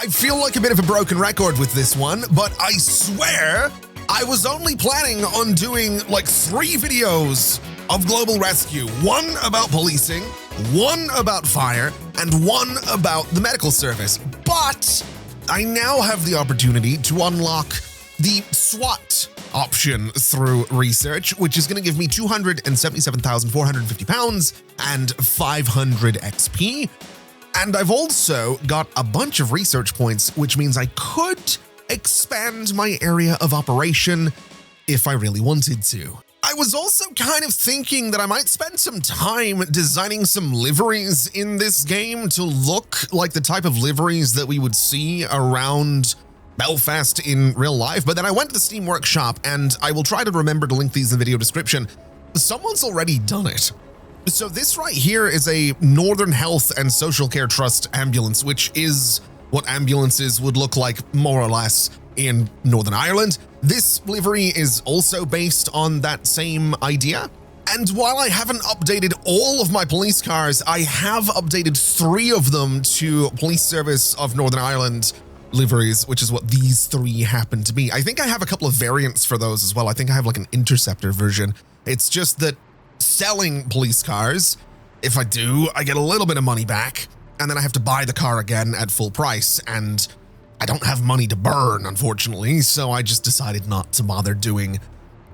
I feel like a bit of a broken record with this one, but I swear I was only planning on doing like 3 videos of global rescue. One about policing, one about fire, and one about the medical service. But I now have the opportunity to unlock the SWAT option through research, which is going to give me 277,450 pounds and 500 XP. And I've also got a bunch of research points, which means I could expand my area of operation if I really wanted to. I was also kind of thinking that I might spend some time designing some liveries in this game to look like the type of liveries that we would see around Belfast in real life. But then I went to the Steam Workshop, and I will try to remember to link these in the video description. Someone's already done it. So this right here is a Northern Health and Social Care Trust ambulance, which is what ambulances would look like more or less in Northern Ireland. This livery is also based on that same idea. And while I haven't updated all of my police cars, I have updated 3 of them to Police Service of Northern Ireland liveries, which is what these 3 happen to be. I think I have a couple of variants for those as well. I think I have like an Interceptor version. It's just that selling police cars, if I do, I get a little bit of money back, and then I have to buy the car again at full price, and I don't have money to burn, unfortunately, so I just decided not to bother doing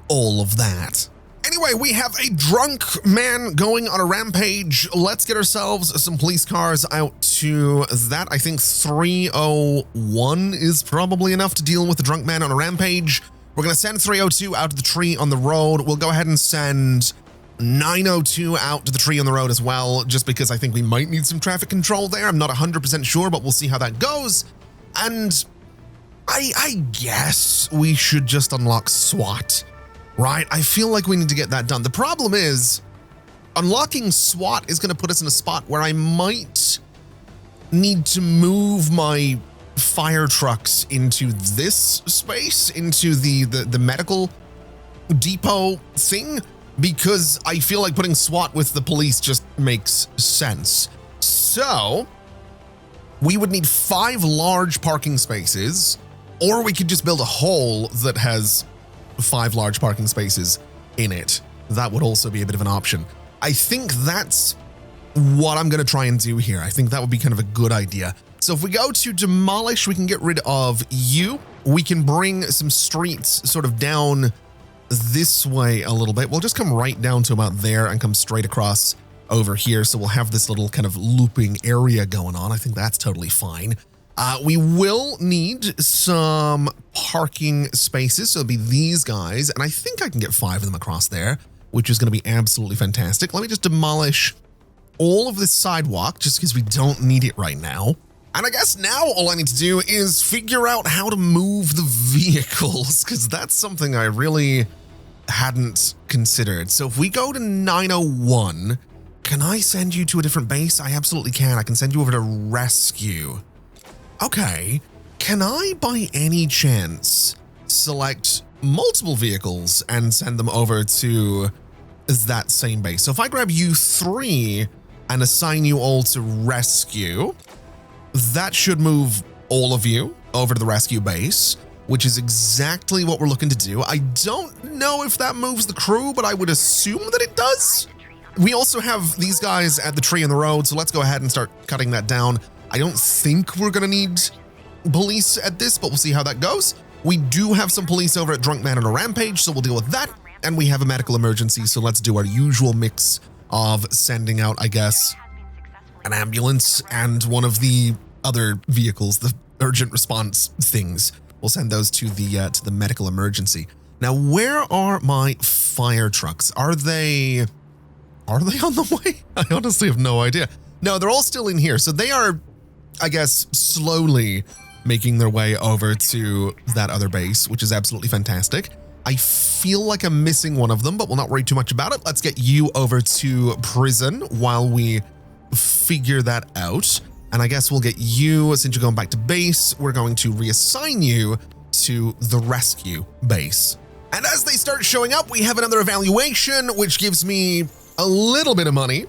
all of that. Anyway, we have a drunk man going on a rampage. Let's get ourselves some police cars out to that. I think 301 is probably enough to deal with the drunk man on a rampage. We're going to send 302 out to the tree on the road. We'll go ahead and send 902 out to the tree on the road as well, just because I think we might need some traffic control there. I'm not 100% sure, but we'll see how that goes. And I guess we should just unlock SWAT, right? I feel like we need to get that done. The problem is unlocking SWAT is going to put us in a spot where I might need to move my fire trucks into this space, into the medical depot thing, because I feel like putting SWAT with the police just makes sense. So we would need 5 large parking spaces, or we could just build a hole that has 5 large parking spaces in it. That would also be a bit of an option. I think that's what I'm going to try and do here. I think that would be kind of a good idea. So if we go to demolish, we can get rid of you. We can bring some streets sort of down this way a little bit. We'll just come right down to about there and come straight across over here. So we'll have this little kind of looping area going on. I think that's totally fine. We will need some parking spaces. So it'll be these guys. And I think I can get 5 of them across there, which is going to be absolutely fantastic. Let me just demolish all of this sidewalk just because we don't need it right now. And I guess now all I need to do is figure out how to move the vehicles, because that's something I really hadn't considered. So if we go to 901, can I send you to a different base? I absolutely can. I can send you over to rescue. Okay. Can I, by any chance, select multiple vehicles and send them over to that same base? So if I grab you 3 and assign you all to rescue, that should move all of you over to the rescue base, which is exactly what we're looking to do. I don't know if that moves the crew, but I would assume that it does. We also have these guys at the tree in the road, so let's go ahead and start cutting that down. I don't think we're going to need police at this, but we'll see how that goes. We do have some police over at Drunk Man on a Rampage, so we'll deal with that. And we have a medical emergency, so let's do our usual mix of sending out, I guess, an ambulance and one of the other vehicles, the urgent response things. We'll send those to the medical emergency. Now, where are my fire trucks? Are they on the way? I honestly have no idea. No, they're all still in here. So they are, I guess, slowly making their way over to that other base, which is absolutely fantastic. I feel like I'm missing one of them, but we'll not worry too much about it. Let's get you over to prison while we figure that out. And I guess we'll get you, since you're going back to base, we're going to reassign you to the rescue base. And as they start showing up, we have another evaluation, which gives me a little bit of money.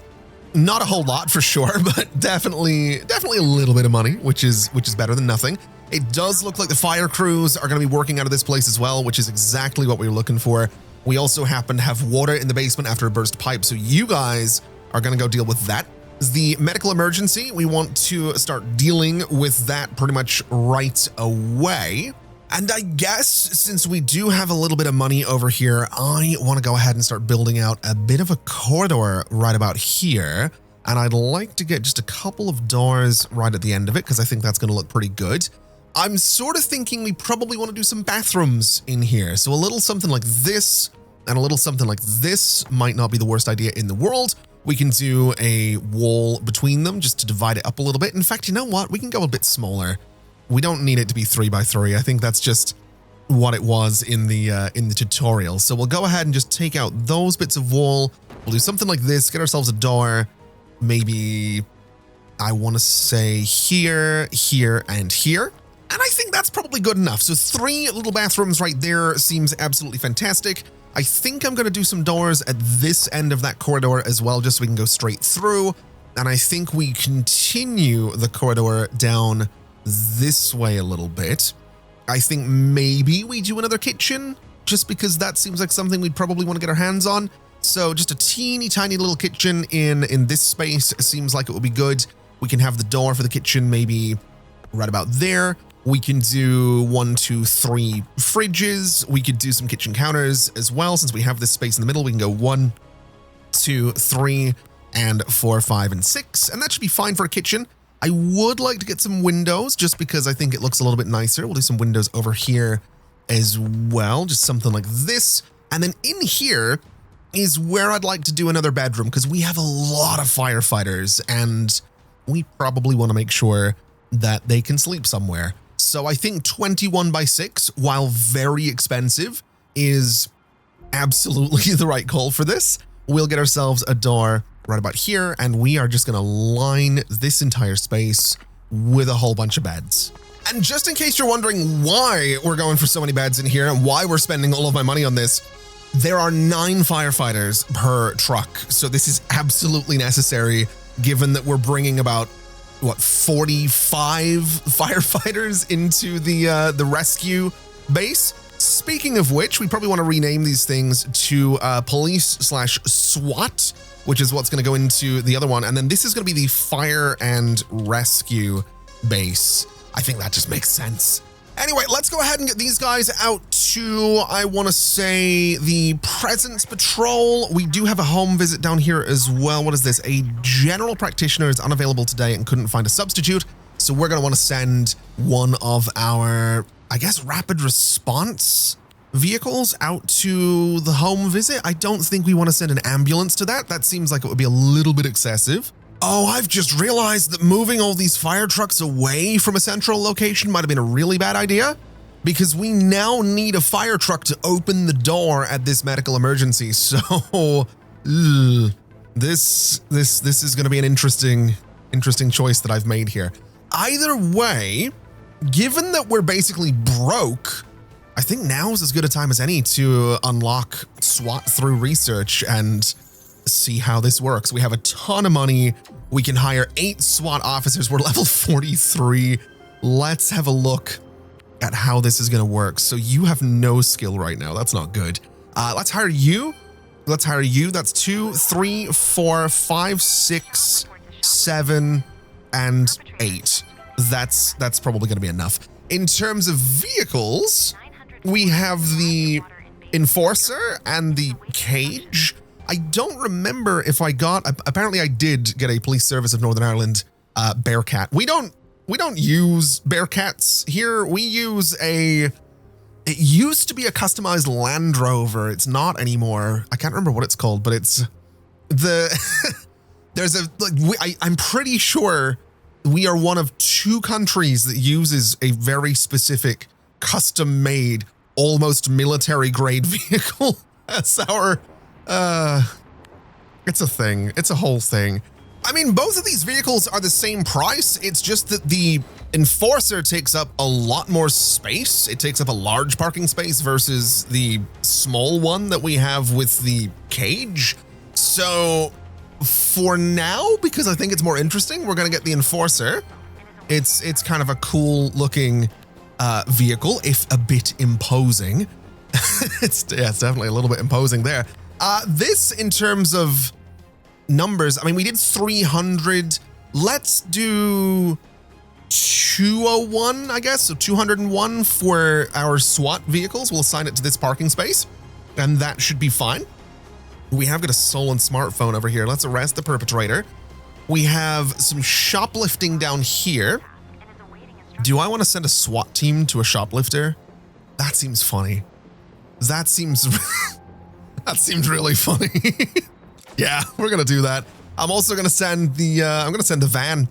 Not a whole lot for sure, but definitely a little bit of money, which is better than nothing. It does look like the fire crews are going to be working out of this place as well, which is exactly what we were looking for. We also happen to have water in the basement after a burst pipe, so you guys are going to go deal with that. The medical emergency, we want to start dealing with that pretty much right away. And I guess since we do have a little bit of money over here, I want to go ahead and start building out a bit of a corridor right about here. And I'd like to get just a couple of doors right at the end of it because I think that's going to look pretty good. I'm sort of thinking we probably want to do some bathrooms in here. So a little something like this and a little something like this might not be the worst idea in the world. We can do a wall between them just to divide it up a little bit. In fact, you know what? We can go a bit smaller. We don't need it to be 3 by 3. I think that's just what it was in the tutorial. So we'll go ahead and just take out those bits of wall. We'll do something like this, get ourselves a door. Maybe I want to say here, here, and here. And I think that's probably good enough. So 3 little bathrooms right there seems absolutely fantastic. I think I'm going to do some doors at this end of that corridor as well, just so we can go straight through. And I think we continue the corridor down this way a little bit. I think maybe we do another kitchen, just because that seems like something we'd probably want to get our hands on. So just a teeny tiny little kitchen in this space seems like it would be good. We can have the door for the kitchen maybe right about there. We can do 1, 2, 3 fridges. We could do some kitchen counters as well. Since we have this space in the middle, we can go 1, 2, 3, and 4, 5, and 6. And that should be fine for a kitchen. I would like to get some windows just because I think it looks a little bit nicer. We'll do some windows over here as well, just something like this. And then in here is where I'd like to do another bedroom because we have a lot of firefighters and we probably want to make sure that they can sleep somewhere. So I think 21 by 6, while very expensive, is absolutely the right call for this. We'll get ourselves a door right about here, and we are just going to line this entire space with a whole bunch of beds. And just in case you're wondering why we're going for so many beds in here and why we're spending all of my money on this, there are 9 firefighters per truck. So this is absolutely necessary given that we're bringing about, 45 firefighters into the rescue base. Speaking of which, we probably want to rename these things to police/SWAT, which is what's going to go into the other one. And then this is going to be the fire and rescue base. I think that just makes sense. Anyway, let's go ahead and get these guys out to, I want to say, the Presence Patrol. We do have a home visit down here as well. What is this? A general practitioner is unavailable today and couldn't find a substitute. So we're going to want to send one of our, I guess, rapid response vehicles out to the home visit. I don't think we want to send an ambulance to that. That seems like it would be a little bit excessive. Oh, I've just realized that moving all these fire trucks away from a central location might have been a really bad idea because we now need a fire truck to open the door at this medical emergency. So this is going to be an interesting choice that I've made here. Either way, given that we're basically broke, I think now is as good a time as any to unlock SWAT through research and see how this works. We have a ton of money. We can hire 8 SWAT officers. We're level 43. Let's have a look at how this is going to work. So you have no skill right now. That's not good. Let's hire you. Let's hire you. That's 2, 3, 4, 5, 6, 7, and 8. That's probably going to be enough. In terms of vehicles, we have the Enforcer and the Cage. I don't remember if I got, apparently I did get a Police Service of Northern Ireland Bearcat. We don't use Bearcats here. We use it used to be a customized Land Rover. It's not anymore. I can't remember what it's called, but it's I'm pretty sure we are one of 2 countries that uses a very specific custom-made, almost military-grade vehicle as our, it's a thing. It's a whole thing. I mean, both of these vehicles are the same price. It's just that the Enforcer takes up a lot more space. It takes up a large parking space versus the small one that we have with the Cage. So for now, because I think it's more interesting, we're going to get the Enforcer. It's kind of a cool looking vehicle, if a bit imposing. It's definitely a little bit imposing there. This, in terms of numbers, I mean, we did 300. Let's do 201, I guess. So 201 for our SWAT vehicles. We'll assign it to this parking space, and that should be fine. We have got a stolen smartphone over here. Let's arrest the perpetrator. We have some shoplifting down here. Do I want to send a SWAT team to a shoplifter? That seems funny. That seems that seems really funny. Yeah, we're gonna do that. I'm also gonna send the van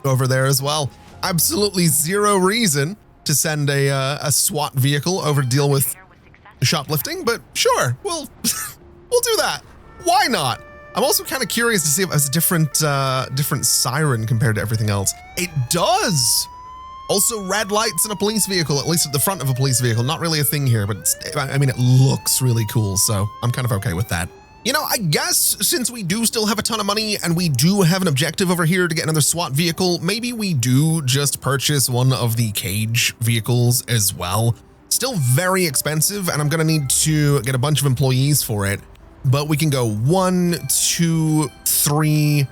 over there as well. Absolutely zero reason to send a SWAT vehicle over to deal with shoplifting, but sure, we'll do that. Why not? I'm also kind of curious to see if it has a different siren compared to everything else. It does. Also, red lights in a police vehicle, at least at the front of a police vehicle. Not really a thing here, but I mean, it looks really cool, so I'm kind of okay with that. You know, I guess since we do still have a ton of money and we do have an objective over here to get another SWAT vehicle, maybe we do just purchase one of the cage vehicles as well. Still very expensive, and I'm gonna need to get a bunch of employees for it, but we can go 1, 2, 3,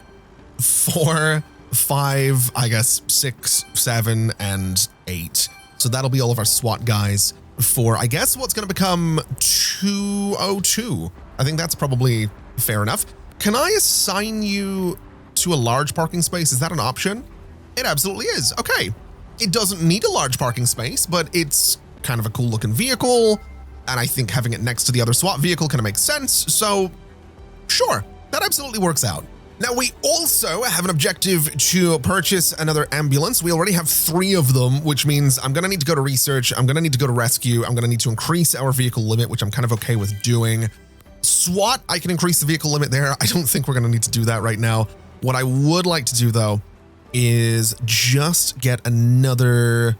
4, 5, I guess 6, 7, and 8. So that'll be all of our SWAT guys for, I guess, what's going to become 202. I think that's probably fair enough. Can I assign you to a large parking space? Is that an option? It absolutely is. Okay. It doesn't need a large parking space, but it's kind of a cool looking vehicle. And I think having it next to the other SWAT vehicle kind of makes sense. So sure, that absolutely works out. Now, we also have an objective to purchase another ambulance. We already have 3 of them, which means I'm going to need to go to research. I'm going to need to go to rescue. I'm going to need to increase our vehicle limit, which I'm kind of okay with doing. SWAT, I can increase the vehicle limit there. I don't think we're going to need to do that right now. What I would like to do, though, is just get another,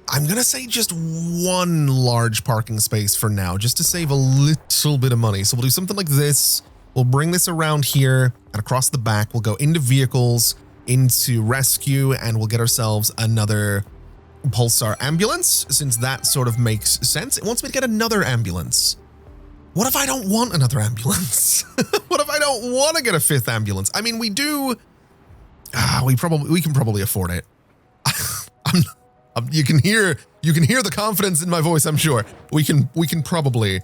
I'm going to say just 1 large parking space for now, just to save a little bit of money. So we'll do something like this. We'll bring this around here and across the back. We'll go into vehicles, into rescue, and we'll get ourselves another Pulsar ambulance, since that sort of makes sense. It wants me to get another ambulance. What if I don't want another ambulance? What if I don't want to get a 5th ambulance? I mean, we do. We can probably afford it. You can hear the confidence in my voice. I'm sure we can probably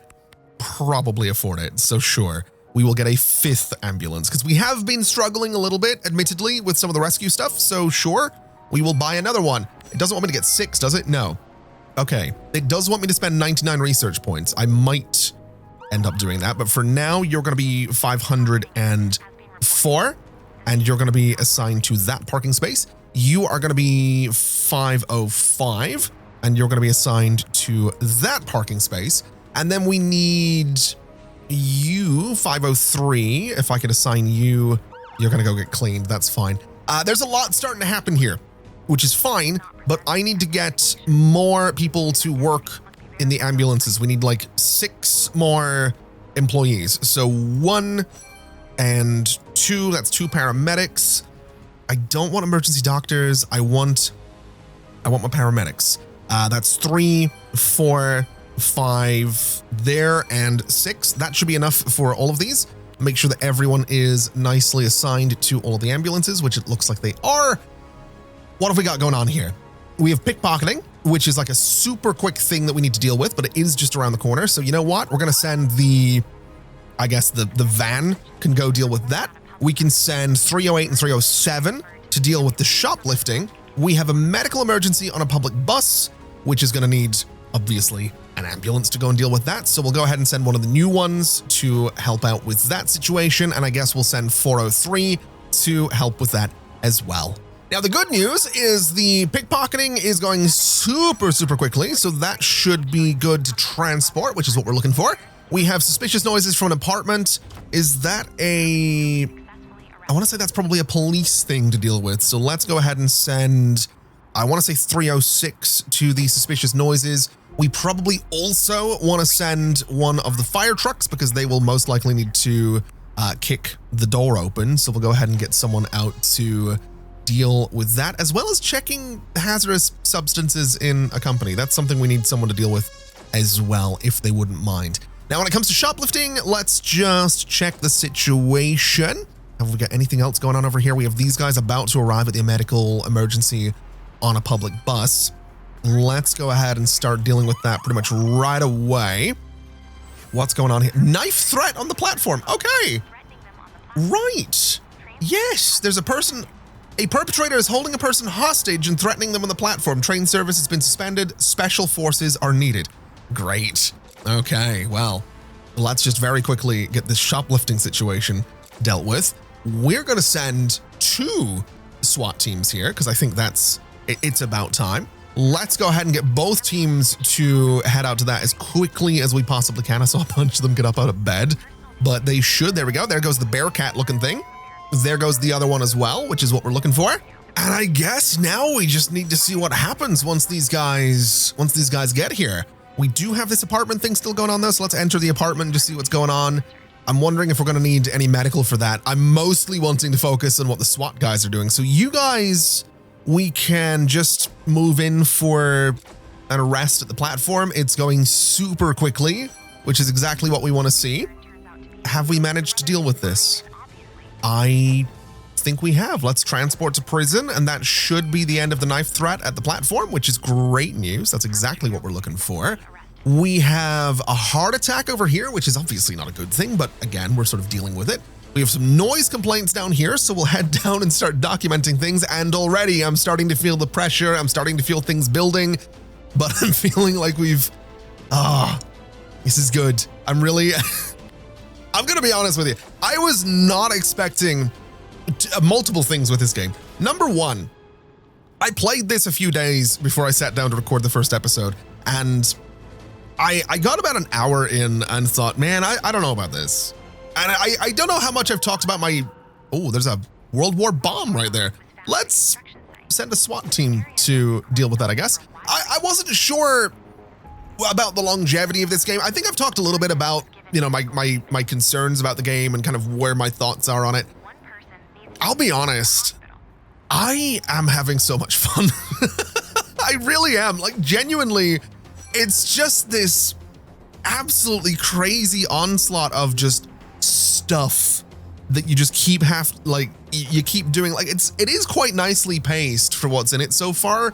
afford it. So sure. We will get a 5th ambulance because we have been struggling a little bit, admittedly, with some of the rescue stuff. So sure, we will buy another one. It doesn't want me to get 6, does it? No. Okay. It does want me to spend 99 research points. I might end up doing that, but for now, you're going to be 504, and you're going to be assigned to that parking space. You are going to be 505, and you're going to be assigned to that parking space. And then we need you, 503. If I could assign you, you're going to go get cleaned. That's fine. There's a lot starting to happen here, which is fine, but I need to get more people to work in the ambulances. We need like 6 more employees. So 1 and 2, that's 2 paramedics. I don't want emergency doctors. I want my paramedics. That's 3, 4, 5 there, and 6. That should be enough for all of these. Make sure that everyone is nicely assigned to all of the ambulances, which it looks like they are. What have we got going on here? We have pickpocketing, which is like a super quick thing that we need to deal with, but it is just around the corner. So you know what? We're going to send the van can go deal with that. We can send 308 and 307 to deal with the shoplifting. We have a medical emergency on a public bus, which is going to need, obviously, an ambulance to go and deal with that. So we'll go ahead and send one of the new ones to help out with that situation. And I guess we'll send 403 to help with that as well. Now, the good news is the pickpocketing is going super, super quickly. So that should be good to transport, which is what we're looking for. We have suspicious noises from an apartment. Is that I want to say that's probably a police thing to deal with. So let's go ahead and send, I want to say 306 to the suspicious noises. We probably also want to send one of the fire trucks because they will most likely need to kick the door open. So we'll go ahead and get someone out to deal with that, as well as checking hazardous substances in a company. That's something we need someone to deal with as well, if they wouldn't mind. Now, when it comes to shoplifting, let's just check the situation. Have we got anything else going on over here? We have these guys about to arrive at the medical emergency on a public bus. Let's go ahead and start dealing with that pretty much right away. What's going on here? Knife threat on the platform. Okay. Right. Yes, there's a person. A perpetrator is holding a person hostage and threatening them on the platform. Train service has been suspended. Special forces are needed. Great. Okay, well, let's just very quickly get this shoplifting situation dealt with. We're going to send 2 SWAT teams here because I think it's about time. Let's go ahead and get both teams to head out to that as quickly as we possibly can. I saw a bunch of them get up out of bed, but they should. There we go. There goes the bear cat looking thing. There goes the other one as well, which is what we're looking for. And I guess now we just need to see what happens once these guys get here. We do have this apartment thing still going on though, so let's enter the apartment and just see what's going on. I'm wondering if we're going to need any medical for that. I'm mostly wanting to focus on what the SWAT guys are doing. So you guys, we can just move in for an arrest at the platform. It's going super quickly, which is exactly what we want to see. Have we managed to deal with this? I think we have. Let's transport to prison, and that should be the end of the knife threat at the platform, which is great news. That's exactly what we're looking for. We have a heart attack over here, which is obviously not a good thing, but again, we're sort of dealing with it. We have some noise complaints down here, so we'll head down and start documenting things. And already I'm starting to feel the pressure. I'm starting to feel things building, but I'm feeling like this is good. I'm going to be honest with you. I was not expecting multiple things with this game. Number one, I played this a few days before I sat down to record the first episode, and I got about an hour in and thought, man, I don't know about this. And I don't know how much I've talked about there's a World War bomb right there. Let's send a SWAT team to deal with that, I guess. I wasn't sure about the longevity of this game. I think I've talked a little bit about, my concerns about the game and kind of where my thoughts are on it. I'll be honest, I am having so much fun. I really am. Like, genuinely, it's just this absolutely crazy onslaught of just stuff that you just keep you keep doing. Like, it is quite nicely paced for what's in it so far.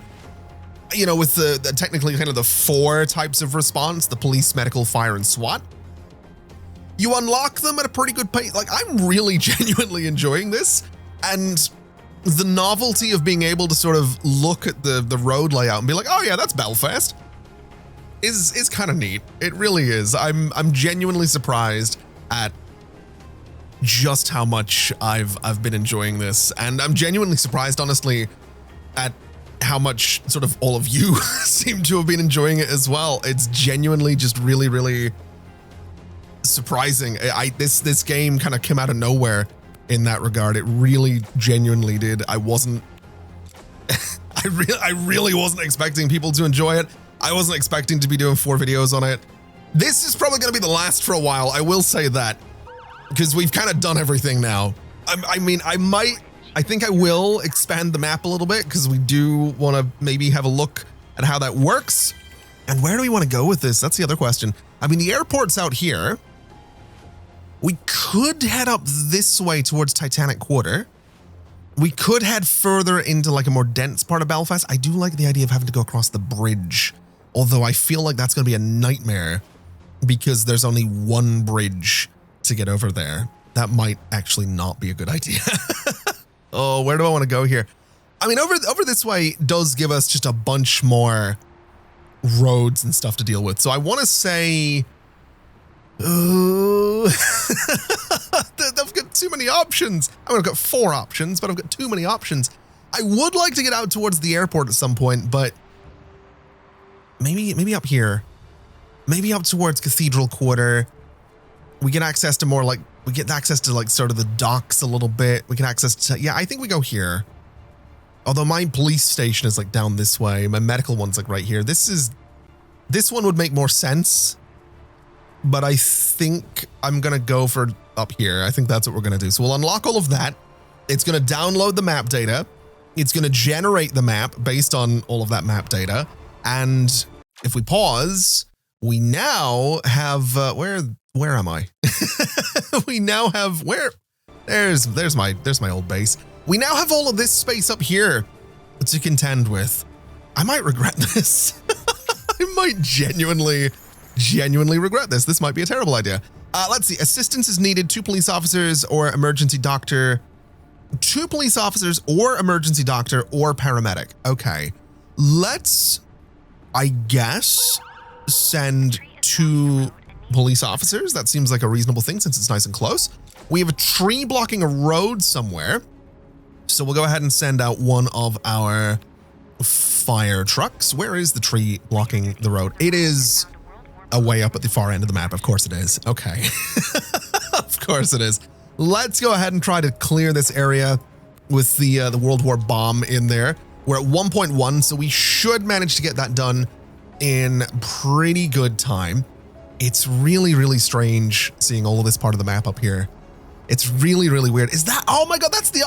With the technically kind of the 4 types of response, the police, medical, fire, and SWAT. You unlock them at a pretty good pace. Like, I'm really genuinely enjoying this. And the novelty of being able to sort of look at the road layout and be like, oh yeah, that's Belfast, is kind of neat. It really is. I'm genuinely surprised at just how much I've been enjoying this. And I'm genuinely surprised, honestly, at how much sort of all of you seem to have been enjoying it as well. It's genuinely just really, really surprising. This game kind of came out of nowhere in that regard. It really genuinely did. I really wasn't expecting people to enjoy it. I wasn't expecting to be doing 4 videos on it. This is probably going to be the last for a while. I will say that, because we've kind of done everything now. I think I will expand the map a little bit, because we do want to maybe have a look at how that works. And where do we want to go with this? That's the other question. The airport's out here. We could head up this way towards Titanic Quarter. We could head further into like a more dense part of Belfast. I do like the idea of having to go across the bridge, although I feel like that's going to be a nightmare because there's only one bridge to get over there. That might actually not be a good idea. Oh, where do I want to go here? Over this way does give us just a bunch more roads and stuff to deal with. So I want to say, I've got too many options. I've got 4 options, but I've got too many options. I would like to get out towards the airport at some point, but maybe up here, maybe up towards Cathedral Quarter. We get access to more like, sort of the docks a little bit. We can access to, yeah, I think we go here. Although my police station is like down this way. My medical one's like right here. This one would make more sense, but I think I'm going to go for up here. I think that's what we're going to do. So we'll unlock all of that. It's going to download the map data. It's going to generate the map based on all of that map data. And if we pause, we now have, where am I? We now have, there's my old base. We now have all of this space up here to contend with. I might regret this. I might genuinely regret this. This might be a terrible idea. Let's see. Assistance is needed. 2 police officers or emergency doctor. 2 police officers or emergency doctor or paramedic. Okay. Let's, I guess, send 2 police officers. That seems like a reasonable thing since it's nice and close. We have a tree blocking a road somewhere. So we'll go ahead and send out one of our fire trucks. Where is the tree blocking the road? It is way up at the far end of the map. Of course it is. Okay. Of course it is. Let's go ahead and try to clear this area with the World War bomb in there. We're at 1.1, so we should manage to get that done in pretty good time. It's really, really strange seeing all of this part of the map up here. It's really, really weird. Is that, oh my God, that's the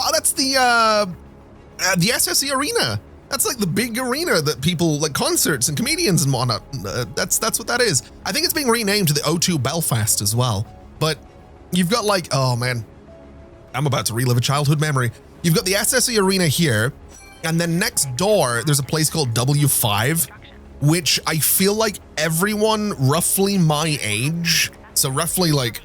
SSE arena. That's like the big arena that people, like concerts and comedians and whatnot. That's what that is. I think it's being renamed to the O2 Belfast as well. But you've got like, oh man, I'm about to relive a childhood memory. You've got the SSE arena here. And then next door, there's a place called W5, which I feel like everyone roughly my age, so roughly like,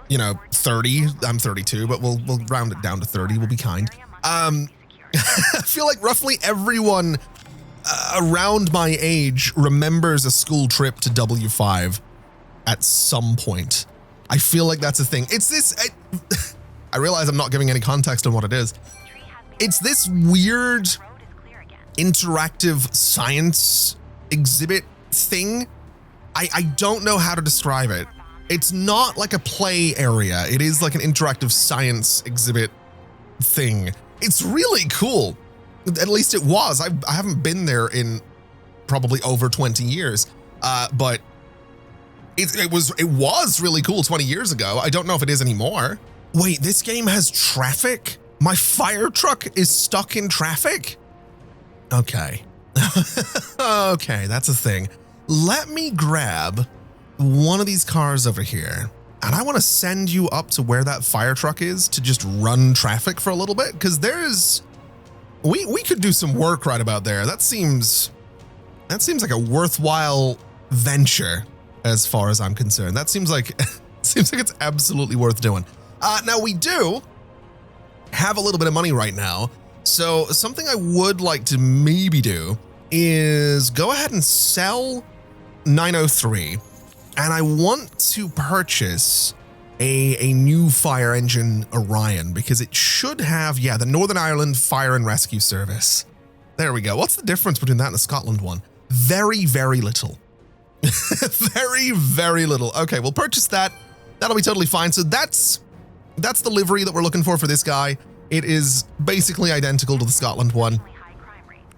you know, 30, I'm 32, but we'll round it down to 30, we'll be kind. I feel like roughly everyone around my age remembers a school trip to W5 at some point. I feel like that's a thing. It's this, I realize I'm not giving any context on what it is. It's this weird interactive science exhibit thing. I don't know how to describe it. It's not like a play area. It is like an interactive science exhibit thing. It's really cool. At least it was. I haven't been there in probably over 20 years, but it was really cool 20 years ago. I don't know if it is anymore. Wait, this game has traffic? My fire truck is stuck in traffic? Okay. Okay, that's a thing. Let me grab one of these cars over here, and I want to send you up to where that fire truck is to just run traffic for a little bit, because we could do some work right about there. That seems like a worthwhile venture as far as I'm concerned. That seems like it's absolutely worth doing. Now we do have a little bit of money right now, so something I would like to maybe do is go ahead and sell 903, and I want to purchase a new fire engine Orion, because it should have, yeah, the Northern Ireland Fire and Rescue Service. There we go. What's the difference between that and the Scotland one? Very, very little. Very, very little. Okay, we'll purchase that. That'll be totally fine. So that's the livery that we're looking for this guy. It is basically identical to the Scotland one.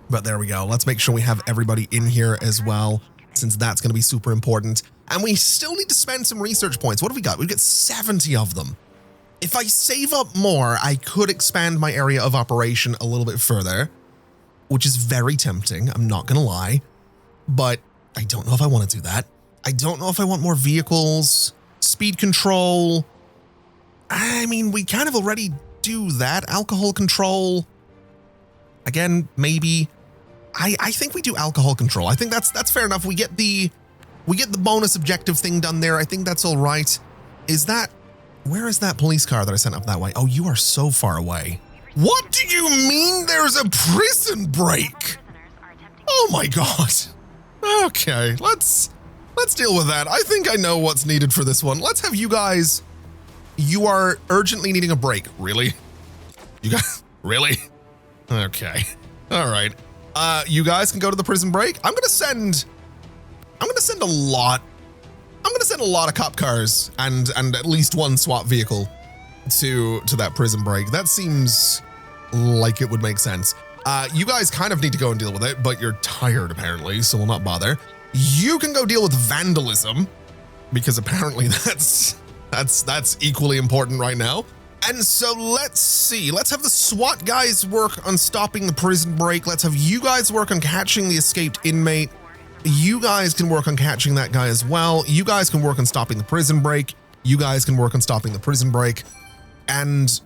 But there we go. Let's make sure we have everybody in here as well, since that's going to be super important. And we still need to spend some research points. What have we got? We've got 70 of them. If I save up more, I could expand my area of operation a little bit further, which is very tempting. I'm not going to lie, but I don't know if I want to do that. I don't know if I want more vehicles, speed control. I mean, we kind of already do that. Alcohol control. Again, maybe. I think we do alcohol control. I think that's fair enough. We get the bonus objective thing done there. I think that's all right. Where is that police car that I sent up that way? Oh, you are so far away. What do you mean there's a prison break? Oh my God. Okay, let's deal with that. I think I know what's needed for this one. Let's have you guys. You are urgently needing a break. Really? You guys, really? Okay. All right. You guys can go to the prison break. I'm gonna send a lot. I'm gonna send a lot of cop cars and at least one SWAT vehicle to that prison break. That seems like it would make sense. You guys kind of need to go and deal with it, but you're tired apparently, so we'll not bother. You can go deal with vandalism, because apparently that's That's equally important right now. And so let's see. Let's have the SWAT guys work on stopping the prison break. Let's have you guys work on catching the escaped inmate. You guys can work on catching that guy as well. You guys can work on stopping the prison break. You guys can work on stopping the prison break. And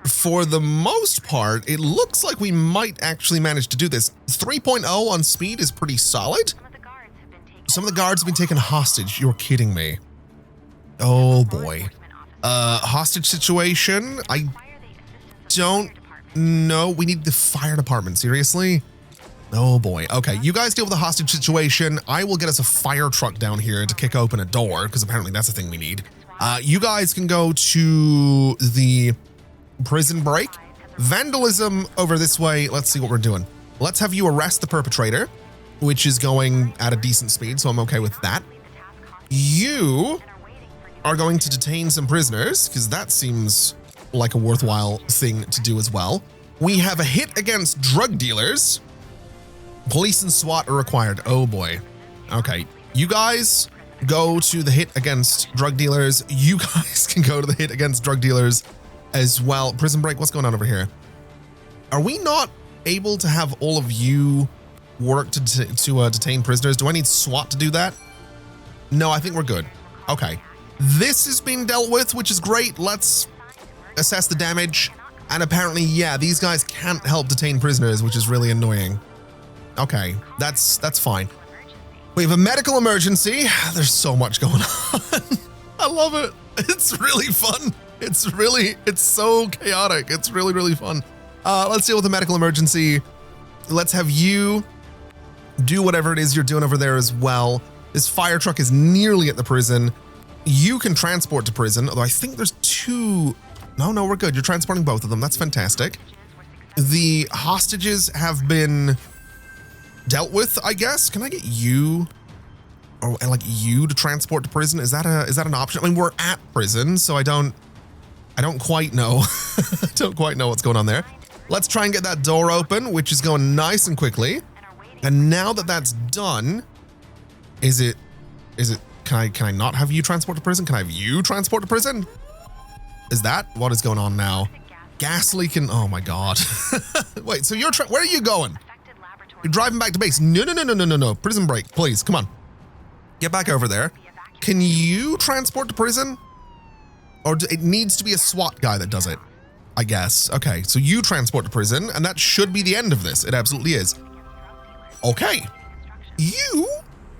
for the most part, it looks like we might actually manage to do this. 3.0 on speed is pretty solid. Some of the guards have been taken hostage. You're kidding me. Oh boy. Hostage situation. I don't know. We need the fire department. Seriously? Oh boy. Okay, you guys deal with the hostage situation. I will get us a fire truck down here to kick open a door, because apparently that's the thing we need. You guys can go to the prison break. Vandalism over this way. Let's see what we're doing. Let's have you arrest the perpetrator, which is going at a decent speed, so I'm okay with that. You are going to detain some prisoners, because that seems like a worthwhile thing to do as well. We have a hit against drug dealers. Police and SWAT are required. Oh boy. Okay, you guys go to the hit against drug dealers. You guys can go to the hit against drug dealers as well. Prison break, what's going on over here? Are we not able to have all of you work to detain prisoners? Do I need SWAT to do that? No, I think we're good. Okay. This is being dealt with, which is great. Let's assess the damage. And apparently, yeah, these guys can't help detain prisoners, which is really annoying. Okay, that's fine. We have a medical emergency. There's so much going on. I love it. It's really fun. It's so chaotic. It's really, really fun. Let's deal with the medical emergency. Let's have you do whatever it is you're doing over there as well. This fire truck is nearly at the prison. You can transport to prison, although I think there's two. No, we're good. You're transporting both of them. That's fantastic. The hostages have been dealt with, I guess. Can I get you, or like you, to transport to prison? Is that an option? I mean, we're at prison, so I don't quite know. I don't quite know what's going on there. Let's try and get that door open, which is going nice and quickly. And now that that's done, is it? Can I not have you transport to prison? Can I have you transport to prison? Is that what is going on now? Gas leaking. Oh my God. Wait, so where are you going? You're driving back to base. No. Prison break, please. Come on. Get back over there. Can you transport to prison? Or it needs to be a SWAT guy that does it, I guess. Okay, so you transport to prison, and that should be the end of this. It absolutely is. Okay. You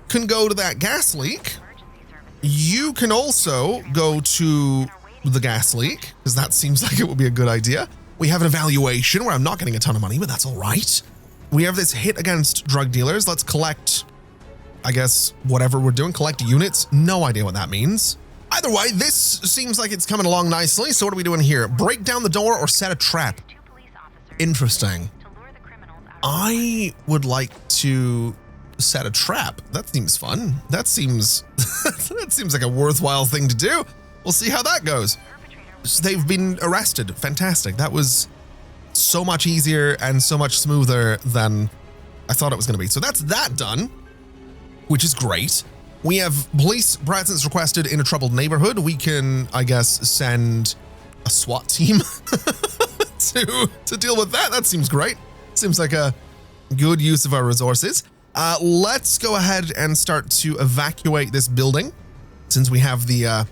can go to that gas leak. You can also go to the gas leak, because that seems like it would be a good idea. We have an evaluation where I'm not getting a ton of money, but that's all right. We have this hit against drug dealers. Let's collect, I guess, whatever we're doing. Collect units. No idea what that means. Either way, this seems like it's coming along nicely. So what are we doing here? Break down the door or set a trap? Interesting. I would like to set a trap. That seems fun. That seems like a worthwhile thing to do. We'll see how that goes. They've been arrested. Fantastic. That was so much easier and so much smoother than I thought it was going to be. So that's that done, which is great. We have police presence requested in a troubled neighborhood. We can, I guess, send a SWAT team to deal with that. That seems great. Seems like a good use of our resources. Let's go ahead and start to evacuate this building, since we have the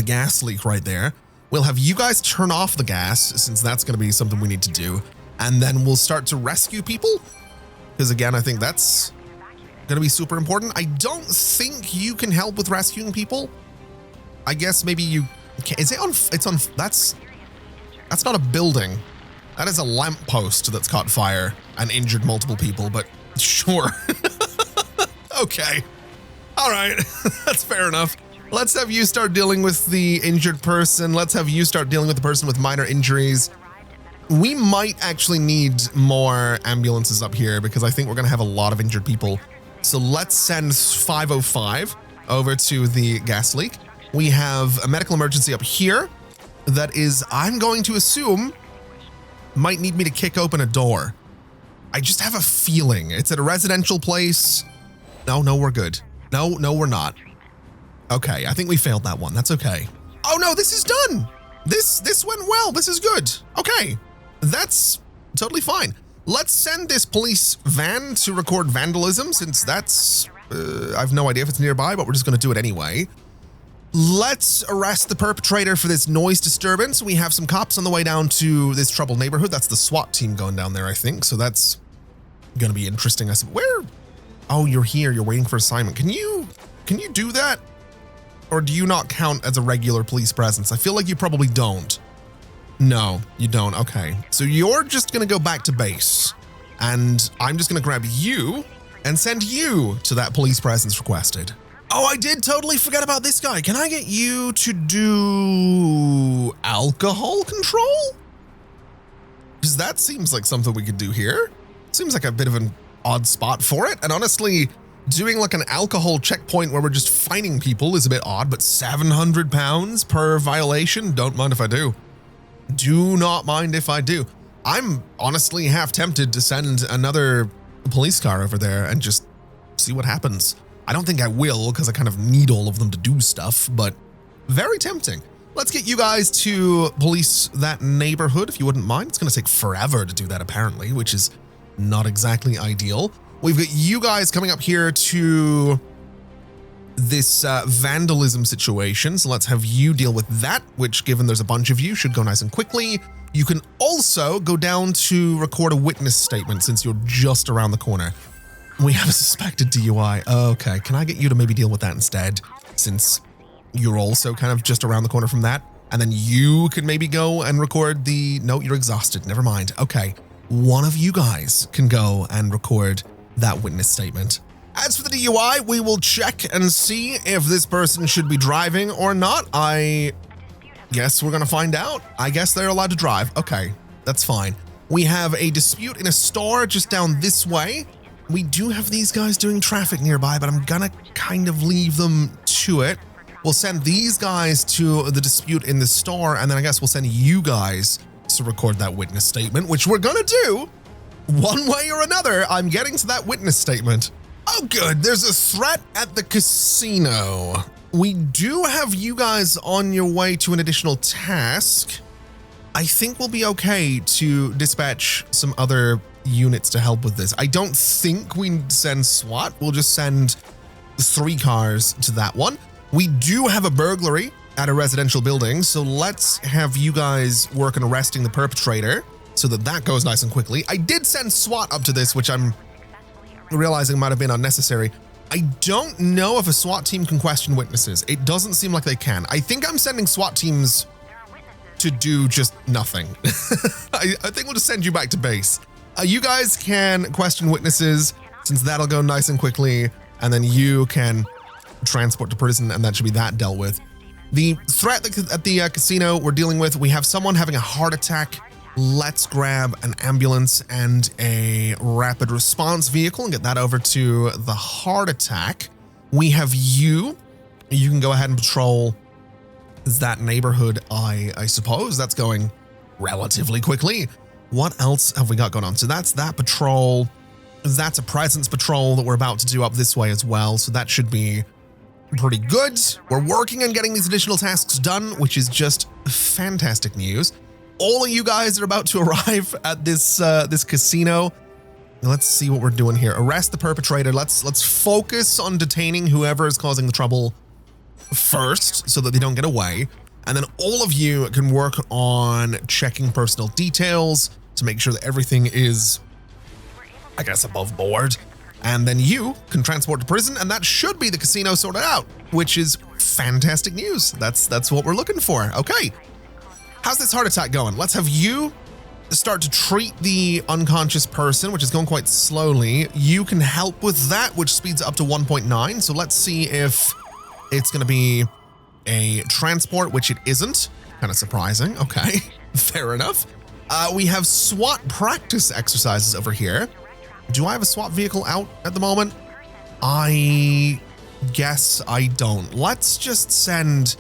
gas leak right there. We'll have you guys turn off the gas, since that's going to be something we need to do. And then we'll start to rescue people, because again, I think that's going to be super important. I don't think you can help with rescuing people. I guess maybe you can. Is it on? It's on. That's not a building. That is a lamppost that's caught fire and injured multiple people, but sure. Okay. All right. That's fair enough. Let's have you start dealing with the injured person. Let's have you start dealing with the person with minor injuries. We might actually need more ambulances up here, because I think we're going to have a lot of injured people. So let's send 505 over to the gas leak. We have a medical emergency up here that is, I'm going to assume, might need me to kick open a door. I just have a feeling it's at a residential place. No, we're good. No, we're not. Okay, I think we failed that one. That's okay. Oh no, this is done. This went well. This is good. Okay, that's totally fine. Let's send this police van to record vandalism, since that's, I have no idea if it's nearby, but we're just gonna do it anyway. Let's arrest the perpetrator for this noise disturbance. We have some cops on the way down to this troubled neighborhood. That's the SWAT team going down there, I think. So that's gonna be interesting. I said, where? Oh, you're here. You're waiting for assignment. Can you do that? Or do you not count as a regular police presence? I feel like you probably don't. No, you don't. Okay. So you're just going to go back to base. And I'm just going to grab you and send you to that police presence requested. Oh, I did totally forget about this guy. Can I get you to do alcohol control? Because that seems like something we could do here. Seems like a bit of an odd spot for it. And honestly, doing like an alcohol checkpoint where we're just fining people is a bit odd, but 700 pounds per violation? Don't mind if I do. Do not mind if I do. I'm honestly half tempted to send another police car over there and just see what happens. I don't think I will because I kind of need all of them to do stuff, but very tempting. Let's get you guys to police that neighborhood if you wouldn't mind. It's going to take forever to do that apparently, which is not exactly ideal. We've got you guys coming up here to this vandalism situation. So let's have you deal with that, which given there's a bunch of you should go nice and quickly. You can also go down to record a witness statement since you're just around the corner. We have a suspected DUI. Okay, can I get you to maybe deal with that instead since you're also kind of just around the corner from that? And then you can maybe go and record the, no, you're exhausted. Never mind. Okay, one of you guys can go and record that witness statement. As for the DUI, we will check and see if this person should be driving or not. I guess we're gonna find out. I guess they're allowed to drive. Okay, that's fine. We have a dispute in a store just down this way. We do have these guys doing traffic nearby, but I'm gonna kind of leave them to it. We'll send these guys to the dispute in the store, and then I guess we'll send you guys to record that witness statement, which we're gonna do one way or another. I'm getting to that witness statement. Oh, good. There's a threat at the casino. We do have you guys on your way to an additional task. I think we'll be okay to dispatch some other units to help with this. I don't think we send SWAT. We'll just send 3 cars to that one. We do have a burglary at a residential building, so let's have you guys work on arresting the perpetrator so that that goes nice and quickly. I did send SWAT up to this, which I'm realizing might have been unnecessary. I don't know if a SWAT team can question witnesses. It doesn't seem like they can. I think I'm sending SWAT teams to do just nothing. I think we'll just send you back to base. You guys can question witnesses since that'll go nice and quickly, and then you can transport to prison, and that should be that dealt with. The threat at the casino we're dealing with, we have someone having a heart attack. Let's grab an ambulance and a rapid response vehicle and get that over to the heart attack. We have you. You can go ahead and patrol that neighborhood, I suppose. That's going relatively quickly. What else have we got going on? So that's that patrol. That's a presence patrol that we're about to do up this way as well. So that should be pretty good. We're working on getting these additional tasks done, which is just fantastic news. All of you guys are about to arrive at this casino. Let's see what we're doing here. Arrest the perpetrator. Let's focus on detaining whoever is causing the trouble first so that they don't get away. And then all of you can work on checking personal details to make sure that everything is, I guess, above board. And then you can transport to prison, and that should be the casino sorted out, which is fantastic news. That's what we're looking for. Okay. How's this heart attack going? Let's have you start to treat the unconscious person, which is going quite slowly. You can help with that, which speeds up to 1.9. So let's see if it's going to be a transport, which it isn't. Kind of surprising. Okay, fair enough. We have SWAT practice exercises over here. Do I have a SWAT vehicle out at the moment? I guess I don't. Let's just send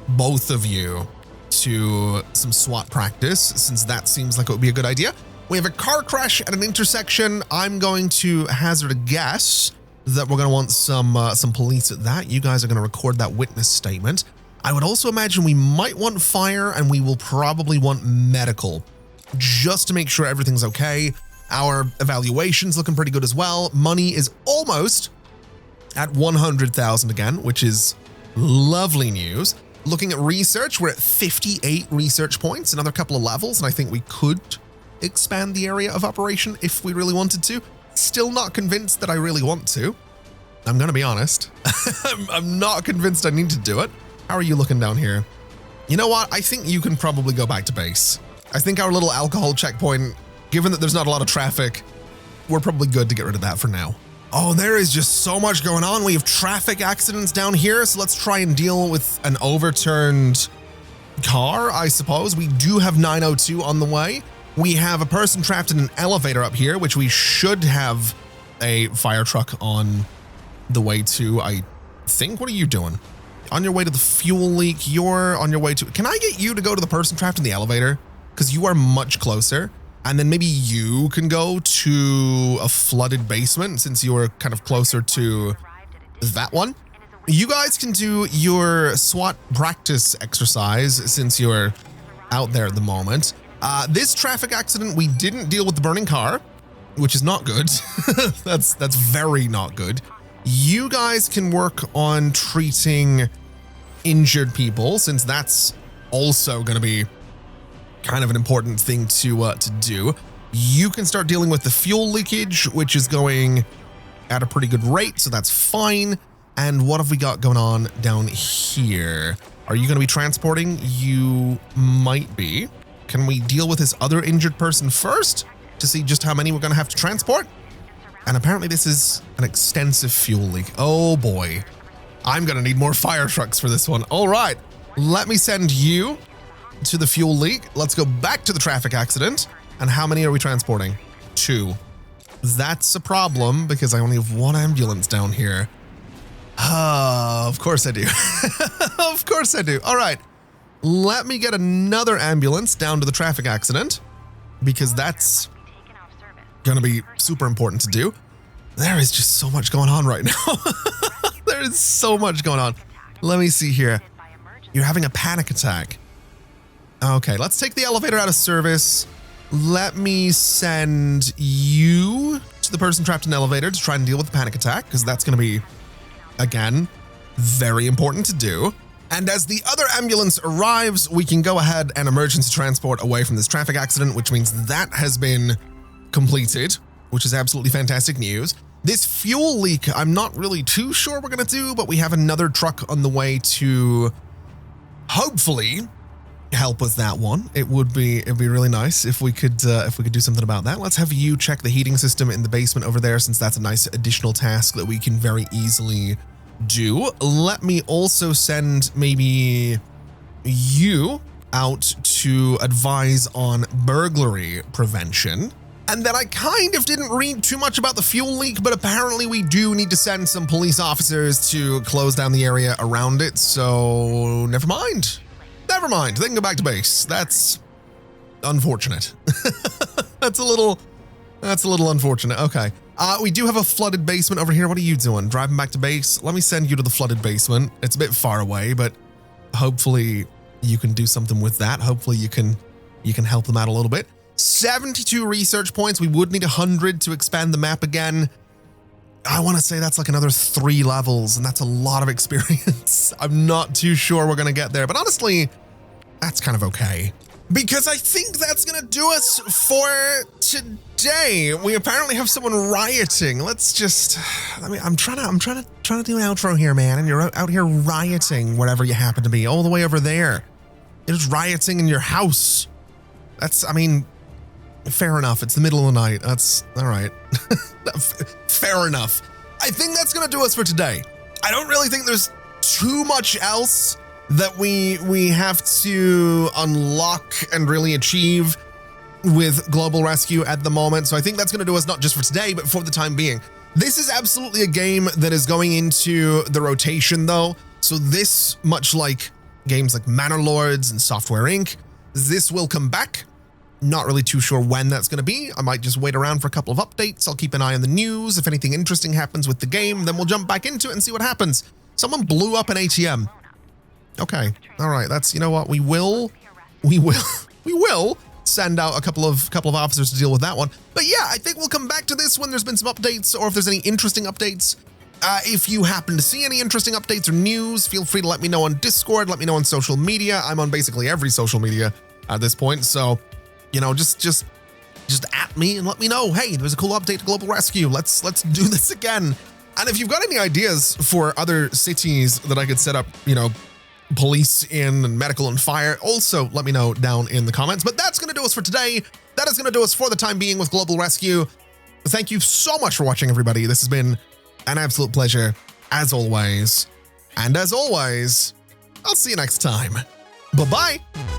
both of you to some SWAT practice, since that seems like it would be a good idea. We have a car crash at an intersection. I'm going to hazard a guess that we're going to want some police at that. You guys are going to record that witness statement. I would also imagine we might want fire, and we will probably want medical, just to make sure everything's okay. Our evaluation's looking pretty good as well. Money is almost at 100,000 again, which is lovely news. Looking at research, we're at 58 research points, another couple of levels, and I think we could expand the area of operation if we really wanted to. Still not convinced that I really want to. I'm going to be honest. I'm not convinced I need to do it. How are you looking down here? You know what? I think you can probably go back to base. I think our little alcohol checkpoint, given that there's not a lot of traffic, we're probably good to get rid of that for now. Oh, there is just so much going on. We have traffic accidents down here, so let's try and deal with an overturned car, I suppose. We do have 902 on the way. We have a person trapped in an elevator up here, which we should have a fire truck on the way to, I think. What are you doing? On your way to the fuel leak, you're on your way to... Can I get you to go to the person trapped in the elevator? Because you are much closer. And then maybe you can go to a flooded basement since you are kind of closer to that one. You guys can do your SWAT practice exercise since you're out there at the moment. This traffic accident, we didn't deal with the burning car, which is not good. That's very not good. You guys can work on treating injured people, since that's also going to be kind of an important thing to do. You can start dealing with the fuel leakage, which is going at a pretty good rate, so that's fine. And what have we got going on down here? Are you going to be transporting? You might be. Can we deal with this other injured person first to see just how many we're going to have to transport? And apparently this is an extensive fuel leak. Oh boy. I'm going to need more fire trucks for this one. All right. Let me send you to the fuel leak. Let's go back to the traffic accident. And how many are we transporting? 2. That's a problem because I only have 1 ambulance down here. Of course I do. Of course I do. All right. Let me get another ambulance down to the traffic accident because that's going to be super important to do. There is just so much going on right now. There is so much going on. Let me see here. You're having a panic attack. Okay, let's take the elevator out of service. Let me send you to the person trapped in the elevator to try and deal with the panic attack because that's going to be, again, very important to do. And as the other ambulance arrives, we can go ahead and emergency transport away from this traffic accident, which means that has been completed, which is absolutely fantastic news. This fuel leak, I'm not really too sure we're going to do, but we have another truck on the way to hopefully help with that one. It'd be really nice if we could do something about that. Let's have you check the heating system in the basement over there, since that's a nice additional task that we can very easily do. Let me also send maybe you out to advise on burglary prevention. And then I kind of didn't read too much about the fuel leak, but apparently we do need to send some police officers to close down the area around it. So never mind. Never mind. They can go back to base. That's unfortunate. That's a little unfortunate. Okay. We do have a flooded basement over here. What are you doing? Driving back to base? Let me send you to the flooded basement. It's a bit far away, but hopefully you can do something with that. Hopefully you can help them out a little bit. 72 research points. We would need 100 to expand the map again. I want to say that's like another 3 levels, and that's a lot of experience. I'm not too sure we're going to get there, but honestly, that's kind of okay. Because I think that's going to do us for today. We apparently have someone rioting. Let's just, I'm trying to do an outro here, man. And you're out here rioting wherever you happen to be, all the way over there. You're just rioting in your house. Fair enough. It's the middle of the night. That's all right. Fair enough. I think that's going to do us for today. I don't really think there's too much else that we have to unlock and really achieve with Global Rescue at the moment. So I think that's going to do us not just for today, but for the time being. This is absolutely a game that is going into the rotation though. So this, much like games like Manor Lords and Software Inc., this will come back Not really too sure when that's going to be. I might just wait around for a couple of updates. I'll keep an eye on the news. If anything interesting happens with the game, then we'll jump back into it and see what happens. Someone blew up an ATM. Okay. All right. That's, you know what? We will send out a couple of officers to deal with that one. But yeah, I think we'll come back to this when there's been some updates, or if there's any interesting updates. If you happen to see any interesting updates or news, feel free to let me know on Discord, let me know on social media. I'm on basically every social media at this point. So, you know, just at me and let me know, hey, there's a cool update to Global Rescue. Let's do this again. And if you've got any ideas for other cities that I could set up, you know, police in and medical and fire, also let me know down in the comments. But that's going to do us for today. That is going to do us for the time being with Global Rescue. Thank you so much for watching, everybody. This has been an absolute pleasure, as always. And as always, I'll see you next time. Bye-bye.